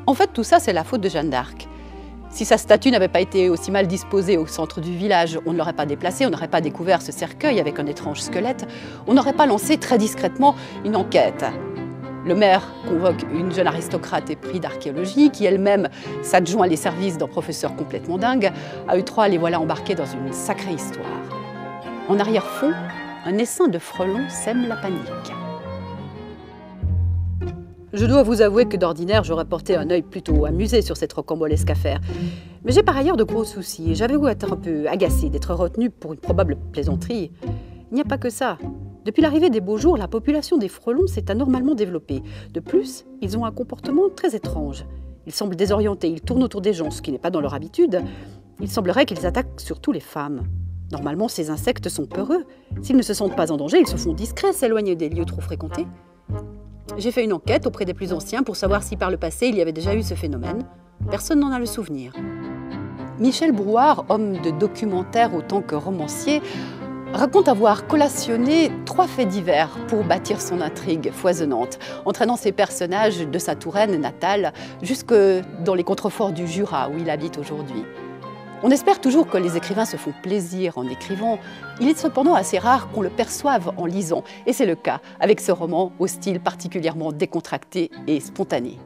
En fait, tout ça, c'est la faute de Jeanne d'Arc. Si sa statue n'avait pas été aussi mal disposée au centre du village, on ne l'aurait pas déplacée, on n'aurait pas découvert ce cercueil avec un étrange squelette, on n'aurait pas lancé très discrètement une enquête. Le maire convoque une jeune aristocrate épris d'archéologie qui elle-même s'adjoint les services d'un professeur complètement dingue. À eux trois, les voilà embarqués dans une sacrée histoire. En arrière-fond, un essaim de frelons sème la panique. Je dois vous avouer que d'ordinaire, j'aurais porté un œil plutôt amusé sur cette rocambolesque affaire. Mais j'ai par ailleurs de gros soucis et j'avais beau être un peu agacée d'être retenue pour une probable plaisanterie. Il n'y a pas que ça. Depuis l'arrivée des beaux jours, la population des frelons s'est anormalement développée. De plus, ils ont un comportement très étrange. Ils semblent désorientés, ils tournent autour des gens, ce qui n'est pas dans leur habitude. Il semblerait qu'ils attaquent surtout les femmes. Normalement, ces insectes sont peureux. S'ils ne se sentent pas en danger, ils se font discrets, s'éloignent des lieux trop fréquentés. J'ai fait une enquête auprès des plus anciens pour savoir si par le passé il y avait déjà eu ce phénomène. Personne n'en a le souvenir. Michel Brouard, homme de documentaire autant que romancier, raconte avoir collationné 3 faits divers pour bâtir son intrigue foisonnante, entraînant ses personnages de sa Touraine natale jusque dans les contreforts du Jura où il habite aujourd'hui. On espère toujours que les écrivains se font plaisir en écrivant. Il est cependant assez rare qu'on le perçoive en lisant, et c'est le cas avec ce roman au style particulièrement décontracté et spontané.